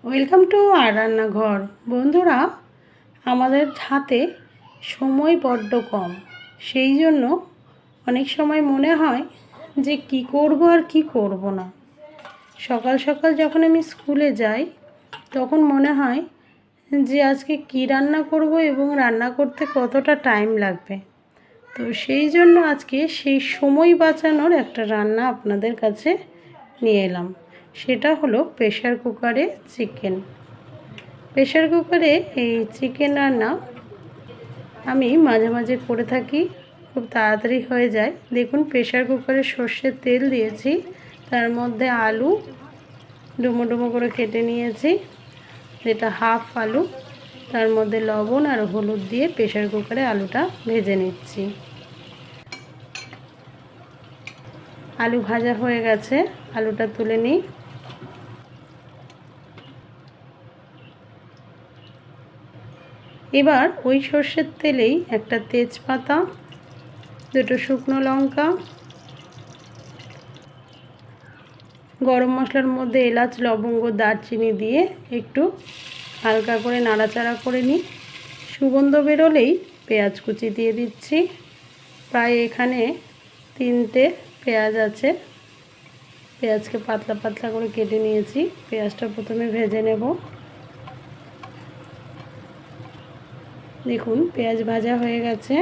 Welcome to আর রান্নাঘর। বন্ধুরা, আমাদের হাতে সময় বড্ড কম, সেই জন্য অনেক সময় মনে হয় যে কি করব আর কি করব না। সকাল সকাল যখন আমি স্কুলে যাই তখন মনে হয় যে আজকে কি রান্না করব এবং রান্না করতে কতটা টাইম লাগবে। তো সেই জন্য আজকে সেই সময় বাঁচানোর একটা রান্না আপনাদের কাছে নিয়ে এলাম। সেটা হলো প্রেশার কুকারে চিকেন। প্রেশার কুকারে এই চিকেন রান্না আমি মাঝে মাঝে করে থাকি, খুব তাড়াতাড়ি হয়ে যায়। দেখুন, প্রেশার কুকারে সর্ষের তেল দিয়েছি, তার মধ্যে আলু ডুমো ডুমো করে কেটে নিয়েছি, যেটা হাফ আলু। তার মধ্যে লবণ আর হলুদ দিয়ে প্রেশার কুকারে আলুটা ভেজে নিচ্ছি। আলু ভাজা হয়ে গেছে, আলুটা তুলে নিই। এবার ওই সর্ষের তেলেই একটা তেজপাতা, দুটো শুকনো লঙ্কা, গরম মশলার মধ্যে এলাচ, লবঙ্গ, দারচিনি দিয়ে একটু হালকা করে নাড়াচাড়া করে নিই। সুগন্ধ বেরোলেই পেঁয়াজ কুচি দিয়ে দিচ্ছি। প্রায় এখানে 3টে পেঁয়াজ আছে। পেঁয়াজকে পাতলা পাতলা করে কেটে নিয়েছি। পেঁয়াজটা প্রথমে ভেজে নেব। দেখুন, পেঁয়াজ ভাজা হয়ে গেছে।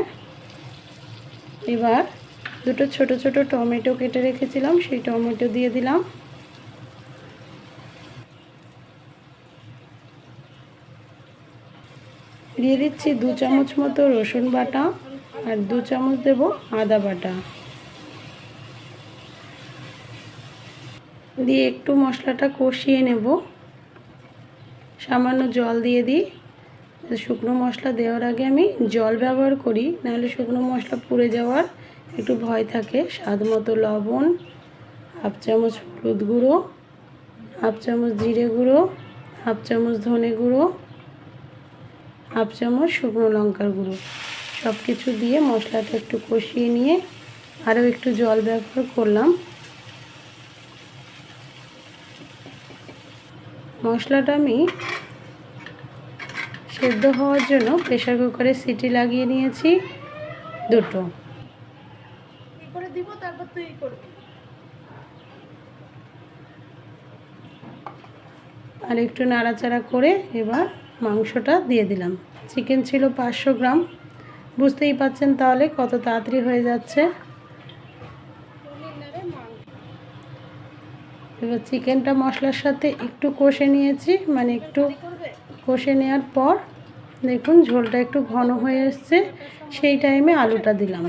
এবার দুটো ছোট ছোট টমেটো কেটে রেখেছিলাম, সেই টমেটো দিয়ে দিলাম। দিয়ে দিচ্ছি 2 চামচ মতো রসুন বাটা আর 2 চামচ দেব আদা বাটা। দিয়ে একটু মশলাটা কষিয়ে নেব। সামান্য জল দিয়ে দিই। শুকনো মশলা দেওয়ার আগে আমি জল ব্যবহার করি, নাহলে শুকনো মশলা পুড়ে যাওয়ার একটু ভয় থাকে। স্বাদ মতো লবণ, হাফ চামচ হলুদ গুঁড়ো, হাফ চামচ জিরে গুঁড়ো, হাফ চামচ ধনে গুঁড়ো, হাফ চামচ শুকনো লঙ্কার গুঁড়ো, সব কিছু দিয়ে মশলাটা একটু কষিয়ে নিয়ে আরও একটু জল ব্যবহার করলাম। মশলাটা আমি সেদ্ধ হওয়ার জন্য প্রেশার কুকারে সিটি লাগিয়ে নিয়েছি 2টো। আর একটু নাড়াচাড়া করে এবার মাংসটা দিয়ে দিলাম। চিকেন ছিল 500 গ্রাম। বুঝতেই পাচ্ছেন তাহলে কত তাড়াতাড়ি হয়ে যাচ্ছে। এবার চিকেনটা মশলার সাথে একটু কষে নিয়েছি, মানে একটু কষে নেওয়ার পর দেখুন ঝোলটা একটু ঘন হয়ে এসছে। সেই টাইমে আলুটা দিলাম।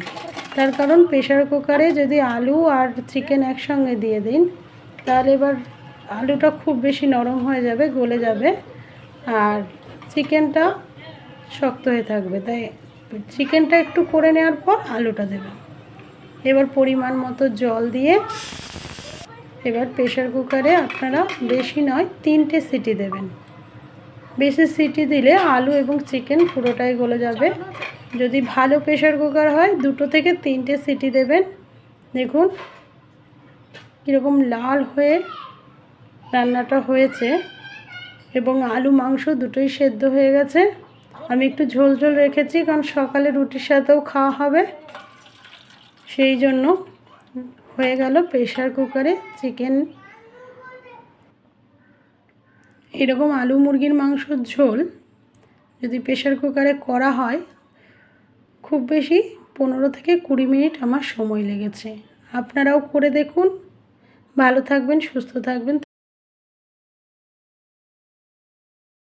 তার কারণ প্রেশার কুকারে যদি আলু আর চিকেন একসঙ্গে দিয়ে দিন তাহলে এবার আলুটা খুব বেশি নরম হয়ে যাবে, গলে যাবে, আর চিকেনটা শক্ত হয়ে থাকবে। তাই চিকেনটা একটু করে নেওয়ার পর আলুটা দেবেন। এবার পরিমাণ মতো জল দিয়ে এবার প্রেশার কুকারে আপনারা বেশি নয় 3টে সিটি দেবেন। বেশি সিটি দিলে আলু এবং চিকেন পুরোটাই গলে যাবে। যদি ভালো প্রেশার কুকার হয় 2 থেকে 3টে সিটি দেবেন। দেখুন কীরকম লাল হয়ে রান্নাটা হয়েছে এবং আলু মাংস দুটোই সেদ্ধ হয়ে গেছে। আমি একটু ঝোল ঝোল রেখেছি, কারণ সকালে রুটির সাথেও খাওয়া হবে, সেই জন্য। হয়ে গেল প্রেশার কুকারে চিকেন। এরকম আলু মুরগির মাংসর ঝোল যদি প্রেশার কুকারে করা হয় খুব বেশি 15 থেকে 20 মিনিট আমার সময় লেগেছে। আপনারাও করে দেখুন। ভালো থাকবেন, সুস্থ থাকবেন।